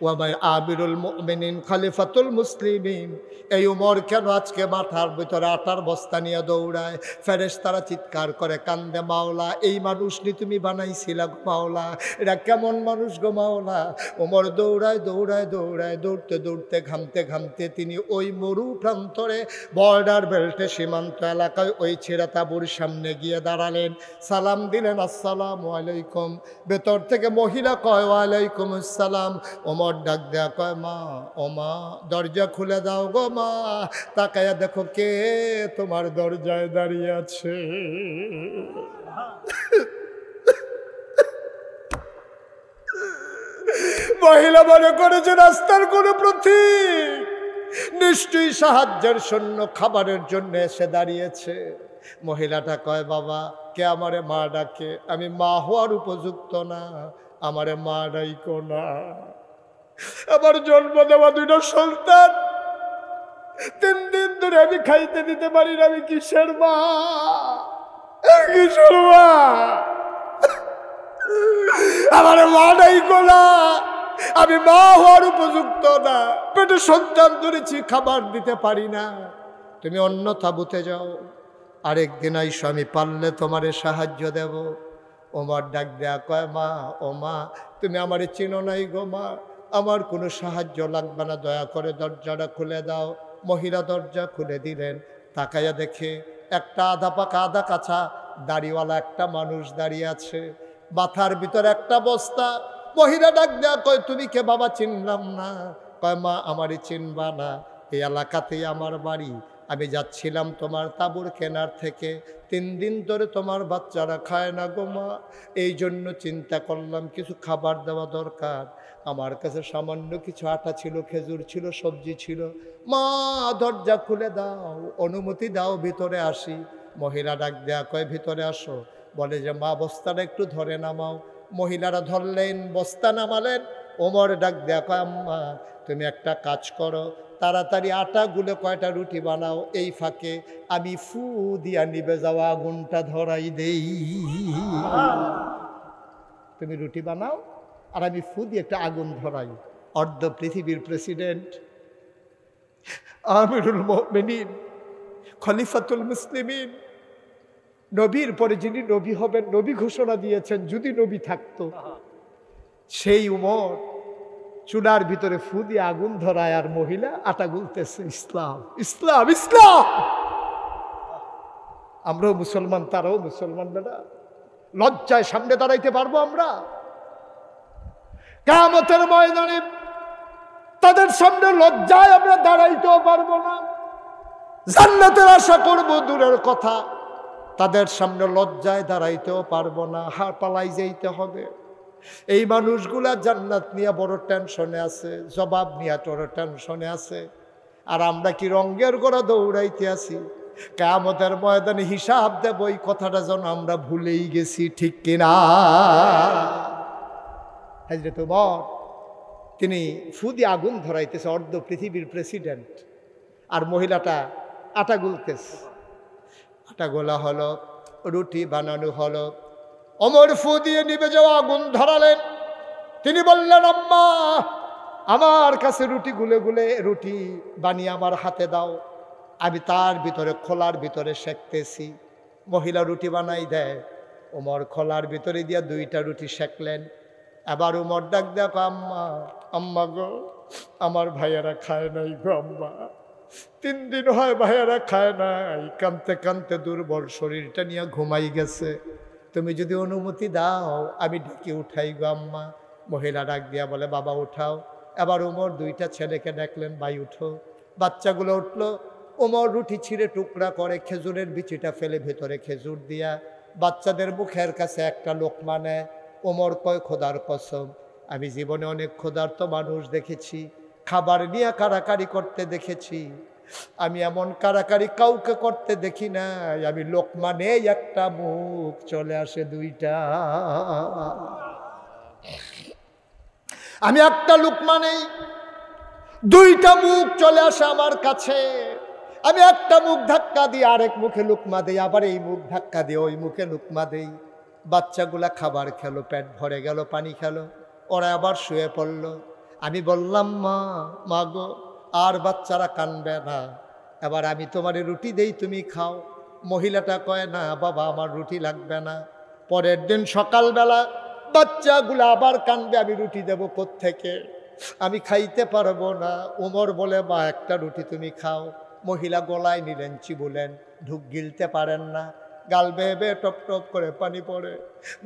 ওয়া আমিরুল মুমিনিন, খলিফাতুল মুসলিমিন। এই ওমর কেন আজকে মাথার ভিতরে আটার বস্তা নিয়ে দৌড়ায়? ফেরেশতারা চিৎকার করে কান্দে, মাওলা এই মানুষ নি তুমি বানাইছিলা গো মাওলা, এটা কেমন মানুষ গো মাওলা? ওমর দৌড়ায় দৌড়তে দৌড়তে ঘামতে ঘামতে তিনি ওই মরু প্রান্তরে বর্ডার বেল্টে সীমান্ত এলাকায় ওই ছেঁড়া তাঁবুর সামনে গিয়ে দাঁড়ালেন। সালাম দিলেন, আসসালামু আলাইকুম। ভেতর থেকে মহিলা কয়, ওয়ালাইকুম আসসালাম। ওমর ডাক দেয়া কয়, মা ও মা, দরজা খুলে দাও গো মা। তাকায়া দেখো কে তোমার দরজায় দাঁড়িয়ে আছে। মহিলা মনে করেছে রাস্তার কোনো প্রতীক, নিশ্চয়ই সাহায্যের জন্য, খাবারের জন্য এসে দাঁড়িয়েছে। মহিলাটা কয়, বাবা কে আমারে মা ডাকে? আমি মা হওয়ার উপযুক্ত না, আমারে মা ডাইকো না। আমার জন্ম দেওয়া দুইটা সন্তান 3 দিন ধরে আমি খাইতে দিতে পারি না, আমি কিসের মা? কিসের মা? আমারে মা ডাইকো না, আমি মা হওয়ার উপযুক্ত না, পেটে সন্তান ধরেছি, খাবার দিতে পারি না, তুমি অন্য তাঁবুতে যাও, আরেকদিন আইসো, আমি পারলে তোমারে সাহায্য দেব। ওমর ডাক দেয়া কয়, মা ও মা, তুমি আমারে চিনো নাই গো মা, আমার কোনো সাহায্য লাগবে না, দয়া করে দরজাটা খুলে দাও। মহিলা দরজা খুলে দিলেন। তাকাইয়া দেখে একটা আধা পাকা আধা কাঁচা দাড়িওয়ালা একটা মানুষ দাঁড়িয়ে আছে, মাথার ভিতরে একটা বস্তা। মহিলা ডাক দেয়া কয়, তুমি কে বাবা? চিনলাম না। কয়, মা আমারই চিনবা না, এই এলাকাতেই আমার বাড়ি, আমি যাচ্ছিলাম তোমার তাঁবুর কেনার থেকে, 3 দিন ধরে তোমার বাচ্চারা খায় না গো মা, এই জন্য চিন্তা করলাম কিছু খাবার দেওয়া দরকার। আমার কাছে সামান্য কিছু আটা ছিল, খেজুর ছিল, সবজি ছিল। মা দরজা খুলে দাও, অনুমতি দাও, ভিতরে আসি। মহিলা ডাক দেয়া কয়, ভিতরে আসো। বলে যে, মা বস্তাটা একটু ধরে নামাও। মহিলারা ধরলেন, বস্তা নামালেন। ওমর ডাক দেয়া কয়, আম্মা তুমি একটা কাজ করো, তাড়াতাড়ি আটা গুলে কয়টা রুটি বানাও, এই ফাঁকে আমি ফু দিয়া নিবে যাওয়া আগুনটা ধরাই দেই। তুমি রুটি বানাও আর আমি ফু দিয়ে একটা আগুন ধরাই। অর্ধ পৃথিবীর প্রেসিডেন্ট, আমিরুল মুমিনিন, খলিফাতুল মুসলিমিন, নবীর পরে যিনি নবী হবেন, নবী ঘোষণা দিয়েছেন যদি নবী থাকতো, সেই উমর চুলার ভিতরে ফু দিয়ে আগুন ধরায় আর মহিলা আটা গুলতেছে। ইসলাম ইসলাম ইসলাম। আমরাও মুসলমান, তারাও মুসলমান। বেটা লজ্জায় সামনে দাঁড়াইতে পারবো আমরা? কিয়ামতের ময়দানে তাদের সামনে লজ্জায় আমরা দাঁড়াইতেও পারবো না। জান্নাতের আশা করবো দূরের কথা, তাদের সামনে লজ্জায় দাঁড়াইতেও পারবো না, হার পালাই যাইতে হবে। এই মানুষগুলা জান্নাত নিয়ে বড় টেনশনে আছে, জবাব নিয়ে বড় টেনশনে আছে। আর আমরা কি রঙ্গের গোড়া দৌড়াইতে আছি? কিয়ামতের ময়দানে হিসাব দেব, এই কথাটা যেন আমরা ভুলেই গেছি, ঠিক কিনা? হযরত ওমর তিনি ফুদি আগুন ধরাইতেছে, অর্ধ পৃথিবীর প্রেসিডেন্ট, আর মহিলাটা আটা গুলতেছে। আটা গোলা হলো, রুটি বানানো হলো। ওমর ফু দিয়ে নিভে যাওয়া আগুন ধরালেন। তিনি বললেন, আম্মা আমার কাছে রুটি গুলে গুলে রুটি বানিয়ে আমার হাতে দাও, আমি তার ভিতরে খোলার ভিতরে সেঁকতেছি। মহিলা রুটি বানাই দেয়, ওমর খোলার ভিতরে দিয়া 2টা রুটি সেঁকলেন। আবার ওমর ডাক দেখো, আম্মা আম্মা গো, আমার ভাইয়ারা খায় নাই গো আম্মা, 3 দিন হয় ভাইয়ারা খায় নাই, কানতে কানতে দুর্বল শরীরটা নিয়ে ঘুমাই গেছে, তুমি যদি অনুমতি দাও আমি ডেকে উঠাই গো আম্মা। মহিলা ডাক দিয়া বলে, বাবা উঠাও। এবার ওমর 2টা ছেলেকে ডাকলেন, ভাই উঠো। বাচ্চাগুলো উঠলো। ওমর রুটি ছিঁড়ে টুকরা করে খেজুরের বিচিটা ফেলে ভেতরে খেজুর দিয়া বাচ্চাদের মুখের কাছে একটা লোকমা নেয়। ওমর কয়, খোদার কসম, আমি জীবনে অনেক ক্ষুধার্ত মানুষ দেখেছি, খাবার নিয়ে কারাকারি করতে দেখেছি, আমি এমন কারাকারি কাউকে করতে দেখি নাই। আমি লোকমা নেই, একটা মুখ চলে আসে 2টা। আমি একটা লোকমা নেই, 2টা মুখ চলে আসে আমার কাছে। আমি একটা মুখ ধাক্কা দিই, আরেক মুখে লুকমা দেই, আবার এই মুখ ধাক্কা দিয়ে ওই মুখে লুকমা দেই। বাচ্চাগুলা খাবার খেলো, পেট ভরে গেল, পানি খেলো, ওরা আবার শুয়ে পড়ল। আমি বললাম, মা গো, আর বাচ্চারা কানবে না, এবার আমি তোমার রুটি দেই, তুমি খাও। মহিলাটা কয়, না বাবা, আমার রুটি লাগবে না। পরের দিন সকালবেলা বাচ্চাগুলো আবার কানবে, আমি রুটি দেবো কোত্থেকে, আমি খাইতে পারবো না। ওমর বলে, মা একটা রুটি তুমি খাও। মহিলা গলায় নিলেন, চিবুলেন, ঢুক গিলতে পারেন না, গাল বেয়ে বেয়ে টপ টপ করে পানি পড়ে।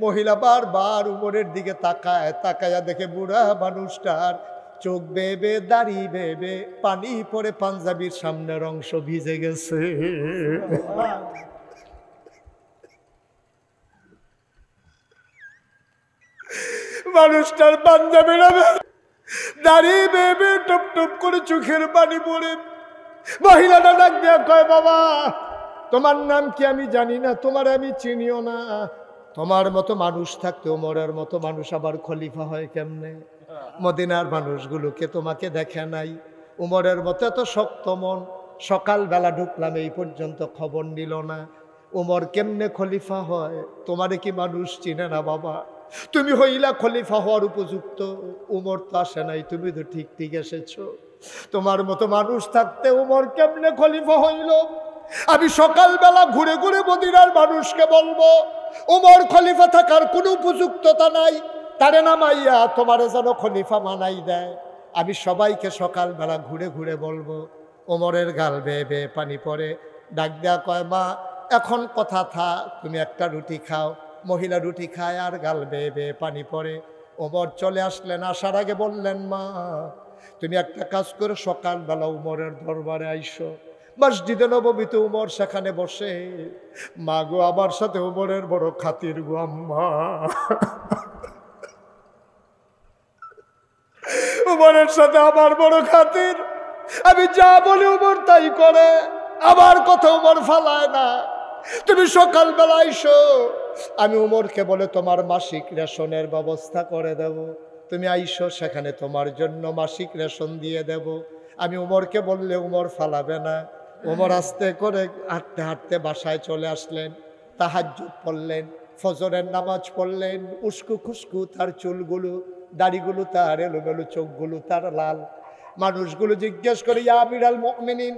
মহিলা বারবার উমরের দিকে তাকায়, তাকায়া দেখে বুড়া মানুষটার চোখ বেয়ে বেয়ে, দাড়ি বেয়ে বেয়ে পানি পড়ে, পাঞ্জাবির সামনের অংশ ভিজে গেছে। মানুষটার পাঞ্জাবির দাড়ি বেয়ে বেয়ে টপ টপ করে চোখের পানি পড়ে। মহিলাটা ডাক দিয়া কয়, বাবা তোমার নাম কি? আমি জানি না, তোমার আমি চিনিও না। তোমার মতো মানুষ থাকতে ওমরের মতো মানুষ আবার খলিফা হয় কেমনে? মদিনার মানুষগুলোকে তোমাকে দেখে নাই, উমরের মতো এত শক্ত মন, সকালবেলা ঢুকলাম এই পর্যন্ত খবর নিল না, উমর কেমনে খলিফা হয়? তোমারে কি মানুষ চিনে না বাবা? তুমি হইলা খলিফা হওয়ার উপযুক্ত, উমর তো আসে নাই, তুমি তো ঠিক ঠিক এসেছো। তোমার মতো মানুষ থাকতে উমর কেমনে খলিফা হইল? আমি সকালবেলা ঘুরে ঘুরে মদিনার মানুষকে বলবো উমর খলিফা থাকার কোনো উপযুক্ততা নাই, তারে নামাইয়া তোমারে যেন খলিফা মানাই দেয়। আমি সবাইকে সকালবেলা ঘুরে ঘুরে বলবো। ওমরের গাল বেয়ে বেয়ে পানি পড়ে, ডাক দেয়া কয়, মা এখন কথা থা, তুমি একটা রুটি খাও। মহিলা রুটি খায় আর গাল বেয়ে বেয়ে পানি পড়ে। ওমর চলে আসলেন, আসার আগে বললেন, মা তুমি একটা কাজ করে সকালবেলা উমরের দরবারে আইসো। মসজিদে নববীতে উমর সেখানে বসে। মা গো, আমার সাথে উমরের বড় খাতির গো আম্মা, উমরের সাথে আমার বড় খাতির, আমি যা বলি উমর তাই করে, আমার কথা উমর ফালায় না। তুমি সকালবেলা আইসো, আমি উমরকে বলে তোমার মাসিক রেশনের ব্যবস্থা করে দেব। তুমি আইসো, সেখানে তোমার জন্য মাসিক রেশন দিয়ে দেব। আমি উমরকে বললে উমর ফালাবে না। উমর আস্তে করে হাঁটতে হাঁটতে বাসায় চলে আসলেন, তাহাজ্জুদ পড়লেন, ফজরের নামাজ পড়লেন। উস্কু খুস্কু তার চুলগুলো, দাড়িগুলো তার এলোমেলো, চোখগুলো তার লাল। মানুষগুলো জিজ্ঞেস করে, ইয়া আমিরাল মুমিনিন,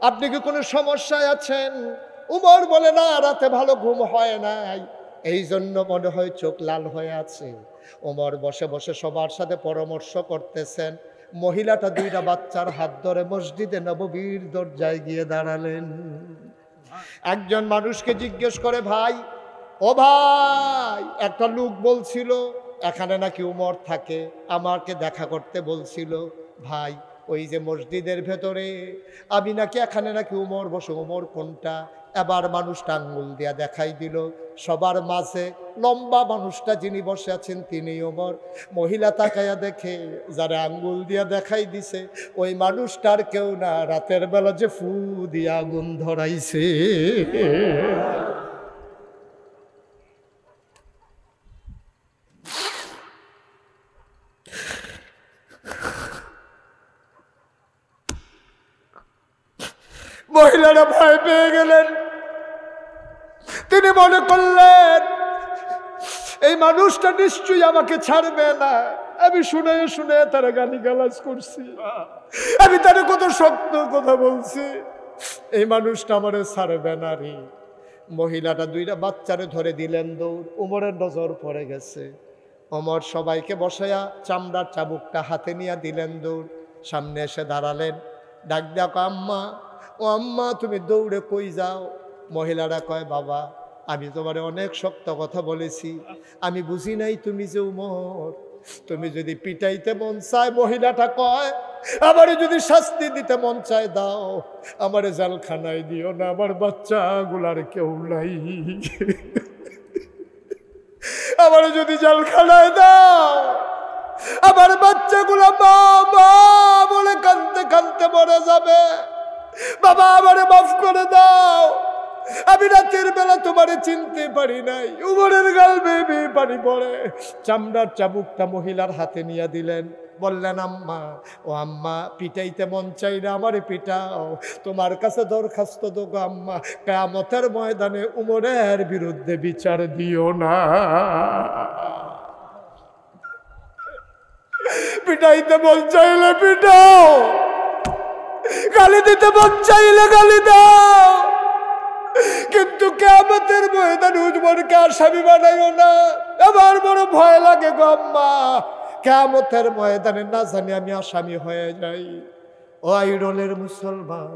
আপনি কি কোনো সমস্যায় আছেন? উমর বলে, না, রাতে ভালো ঘুম হয় নাই, এই জন্য মনে হয় চোখ লাল হয়ে আছে। উমর বসে বসে সবার সাথে পরামর্শ করতেছেন। মহিলাটা 2টা বাচ্চার হাত ধরে মসজিদে নববীর দরজায় গিয়ে দাঁড়ালেন। একজন মানুষকে জিজ্ঞেস করে, ভাই ও ভাই, একটা লোক বলছিল এখানে নাকি উমর থাকে, আমাকে দেখা করতে বলছিল। ভাই ওই যে মসজিদের ভেতরে, আমি নাকি এখানে নাকি উমর বসে, উমর কোনটা? এবার মানুষটা আঙ্গুল দিয়া দেখাই দিল, সবার মাঝে লম্বা মানুষটা যিনি বসে আছেন তিনি ওমর। মহিলা তাকাইয়া দেখে যারা আঙ্গুল দিয়া দেখাই দিছে ওই মানুষটার কেউ না, রাতের বেলা যে ফু দিয়া আগুন ধরাইছে। মহিলারা ভয় পেয়ে গেলেন। তিনি মনে করলেন এই মানুষটা নিশ্চয়ই আমাকে ছাড়বে না। আমি শুনে শুনে তারা গালিগালাজ করছি, আমি তার কত সত্য কথা বলছি, এই মানুষটা আমারে ছাড়বে না রে। মহিলাটা দুইটা বাচ্চারে ধরে দিলেন দৌড়। ওমরের নজর পড়ে গেছে। ওমর সবাইকে বসায়া চামড়ার চাবুকটা হাতে নিয়ে দিলেন দৌড়। সামনে এসে দাঁড়ালেন, ডাক ডাক আম্মা, ও আম্মা তুমি দৌড়ে কই যাও? মহিলারা কয় বাবা আমি তোমারে অনেক শক্ত কথা বলেছি, আমি বুঝি নাই তুমি যে উমর, তুমি যদি পিটাইতে মন চায়, মহিলাটা কয় আমারে যদি শাস্তি দিতে মন চায় দাও, আমারে জেলখানায় দিও না, আমার বাচ্চাগুলার কেউ নাই, আমারে যদি জেলখানায় দাও, আমার বাচ্চাগুলা মা মা বলে কাঁদতে কাঁদতে মরে যাবে, বাবা আমারে মাফ করে দাও, আমি রাতের বেলা তোমারে চিনতে পারি নাই। উমরের গাল বেয়ে পানি পড়ে। চামড়ার চাবুকটা মহিলার হাতে নিয়ে দিলেন, বললেন আম্মা, ও আম্মা পিটাইতে মন চাই না, আমারে পিটাও, তোমার কাছে দরখাস্ত দেবো আম্মা, কিয়ামতের ময়দানে উমরের বিরুদ্ধে বিচার দিও না। পিটাইতে মন চাইলে পিটাও, গালি দিতে মন চাইলে গালি দাও, কিন্তু কিয়ামতের ময়দানে উমরকে আসামি বানাইও না। আমার বড় ভয় লাগে গো আম্মা, কিয়ামতের ময়দানে না জানি আমি আসামি হয়ে যাই। ও আইরনের মুসলমান,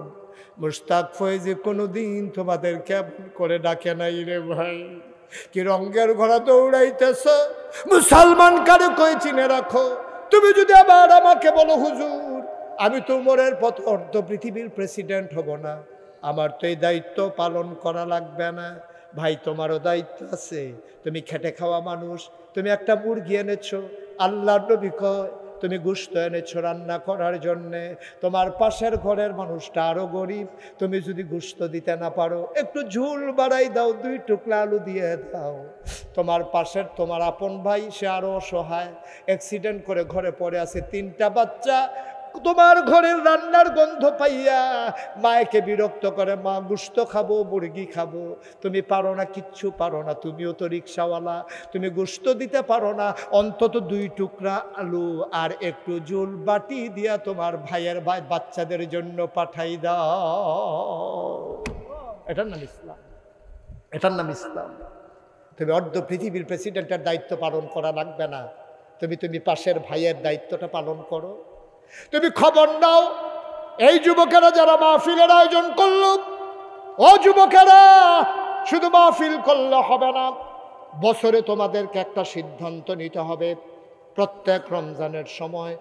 মুশতাক ফয়েজি কোনোদিন তোমাদের কেমন করে ডাকে নাই রে ভাই, কি রঙের ঘোড়া দৌড়াইতেছ, মুসলমান কারে কই চিনে রাখো। তুমি যদি আবার আমাকে বলো হুজুর আমি তো উমরের পথ অর্ধ পৃথিবীর প্রেসিডেন্ট হব না, আমার তো এই দায়িত্ব পালন করা লাগবে না। ভাই তোমারও দায়িত্ব আছে, তুমি খেটে খাওয়া মানুষ, তুমি একটা মুরগি এনেছো, আল্লাহর নবী কয় তুমি গোশত এনেছো রান্না করার জন্যে, তোমার পাশের ঘরের মানুষটা আরো গরিব, তুমি যদি গোশত দিতে না পারো একটু ঝুল বাড়াই দাও, 2 টুকরা আলু দিয়ে দাও। তোমার পাশের তোমার আপন ভাই সে আরো অসহায়, অ্যাক্সিডেন্ট করে ঘরে পড়ে আছে, 3টা বাচ্চা, তোমার ঘরের রান্নার গন্ধ পাইয়া মায়েকে বিরক্ত করে, মা গোশত খাবো মুরগি খাবো, তুমি পারো না, কিচ্ছু পারো না, তুমিও তো রিক্সাওয়ালা, তুমি গোশত দিতে পারো না, অন্তত 2 টুকরা আলু আর একটু ঝোল বাটি দিয়া তোমার ভাইয়ের বাচ্চাদের জন্য পাঠাই দাও। এটার নাম ইসলাম, এটার নাম ইসলাম। তুমি অর্ধ পৃথিবীর প্রেসিডেন্টের দায়িত্ব পালন করা লাগবে না, তুমি পাশের ভাইয়ের দায়িত্বটা পালন করো। তুমি খবর নাও, এই যুবকেরা যারা মাহফিলের আয়োজন করলো, ও যুবকেরা শুধু মাহফিল করলে হবে না, বছরে তোমাদেরকে একটা সিদ্ধান্ত নিতে হবে, প্রত্যেক রমজানের সময়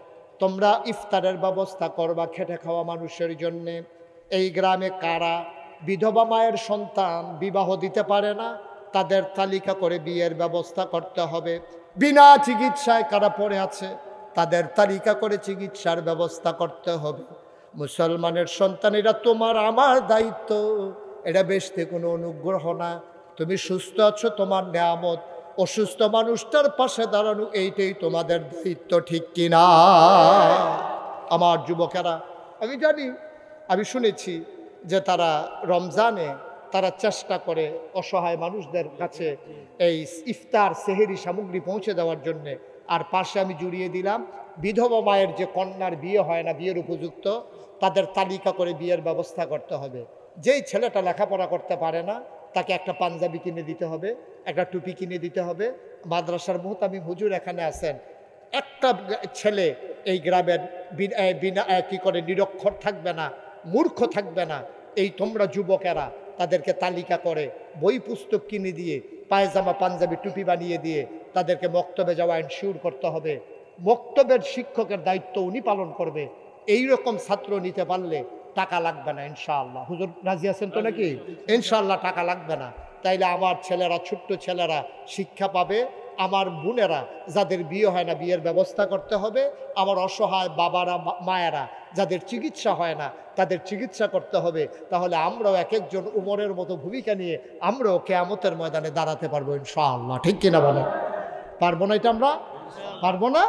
তোমরা ইফতারের ব্যবস্থা করবা খেটে খাওয়া মানুষের জন্যে। এই গ্রামে কারা বিধবা মায়ের সন্তান বিবাহ দিতে পারে না, তাদের তালিকা করে বিয়ের ব্যবস্থা করতে হবে। বিনা চিকিৎসায় কারা পড়ে আছে, তাদের তালিকা করে চিকিৎসার ব্যবস্থা করতে হবে। মুসলমানের সন্তান, এটা তোমার আমার দায়িত্ব, এটা বেশতে কোনো অনুগ্রহ না। তুমি সুস্থ আছো তোমার নেয়ামত, অসুস্থ মানুষটার পাশে দাঁড়ানো এইটাই তোমাদের দায়িত্ব, ঠিক কিনা? আমার যুবকেরা, আমি জানি, আমি শুনেছি যে তারা রমজানে তারা চেষ্টা করে অসহায় মানুষদের কাছে এই ইফতার সেহেরি সামগ্রী পৌঁছে দেওয়ার জন্যে। আর পাশে আমি জুড়িয়ে দিলাম বিধবা মায়ের যে কন্যার বিয়ে হয় না, বিয়ের উপযুক্ত, তাদের তালিকা করে বিয়ের ব্যবস্থা করতে হবে। যেই ছেলেটা লেখাপড়া করতে পারে না তাকে একটা পাঞ্জাবি কিনে দিতে হবে, একটা টুপি কিনে দিতে হবে। মাদ্রাসার মুহতামিম হুজুর এখানে আছেন, একটা ছেলে এই গ্রামের বিনা কি করে নিরক্ষর থাকবে না, মূর্খ থাকবে না। এই তোমরা যুবকেরা তাদেরকে তালিকা করে বই পুস্তক কিনে দিয়ে, পায়জামা পাঞ্জাবি টুপি বানিয়ে দিয়ে তাদেরকে মক্তবে যাওয়া এনশিওর করতে হবে। মক্তবের শিক্ষকের দায়িত্ব উনি পালন করবে। এই রকম ছাত্র নিতে পারলে টাকা লাগবে না ইনশাআল্লাহ। হুজুর রাজি আছেন তো নাকি? ইনশাআল্লাহ টাকা লাগবে না। তাইলে আমার ছেলেরা, ছোট্ট ছেলেরা শিক্ষা পাবে। আমার বোনেরা যাদের বিয়ে হয় না, বিয়ের ব্যবস্থা করতে হবে। আমার অসহায় বাবারা, মায়েরা যাদের চিকিৎসা হয় না, তাদের চিকিৎসা করতে হবে। তাহলে আমরাও এক একজন উমরের মতো ভূমিকা নিয়ে আমরাও কিয়ামতের ময়দানে দাঁড়াতে পারবো ইনশাআল্লাহ। ঠিক কিনা বলেন? পারবো না এটা? আমরা পারবো না?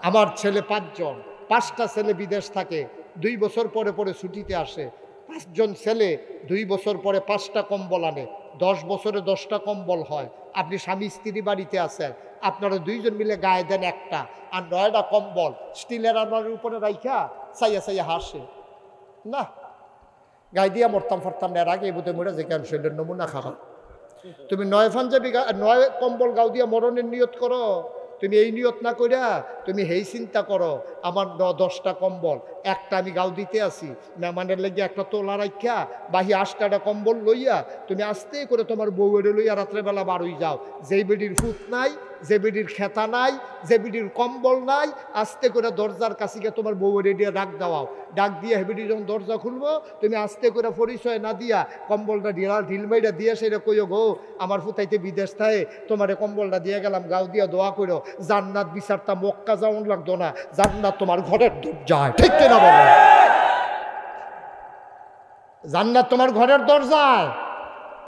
আমার ছেলে 5 জন, 5টা ছেলে বিদেশ থাকে, 2 বছর পরে পরে ছুটিতে আসে। 5 জন ছেলে 2 বছর পরে 5টা কম্বল আনে, 10 বছরে 10টা কম্বল হয়। আপনি স্বামী স্ত্রী বাড়িতে আছেন, আপনারা 2 জন মিলে গায়ে দেন একটা, আর 9টা কম্বল স্টিলের আলমারির উপরে রাইখা চাইয়া চাইয়া হাসে। না, গায়ে দিয়া মরতাম ফারতাম না, এর আগে বোধ মরে যে কেন শরীরের নমুনা খারাপ। তুমি 9 পাঞ্জাবি 9 কম্বল গাও দিয়া মরণের নিয়ত করো। তুমি এই নিয়ত না কইরা তুমি হেই চিন্তা করো, আমার 10টা কম্বল, একটা আমি গাও দিতে আসি, মেহমানের লেগে একটা তোলা রাখা বাহি 8টা কম্বল লইয়া তুমি আস্তে করে তোমার বউয়ের লইয়া রাত্রেবেলা বারোই যাও। যেই বেডির ফুট নাই, যে বেডির খেতা নাই, যে বেডির কম্বল নাই, আস্তে করে দরজার কাছে গিয়ে তোমার বউয়ের দিয়ে ডাক দেওয়াও। ডাক দিয়ে হেবিডি যখন দরজা খুলবো, তুমি আস্তে করে পরিচয় না দিয়া কম্বলটা ঢিল মাইরা দিয়ে সেটা কইও, গো আমার ফুতাইতে বিদেশ থাকে, তোমার কম্বলটা দিয়ে গেলাম, গাও দিয়া দোয়া করো, জান্নাত বিচারটা মক্কা যাওয়ান লাগতো না, জান্নাত তোমার ঘরের দরজায়। ঠিক কিনা বলো? জান্নাত তোমার ঘরের দরজায়।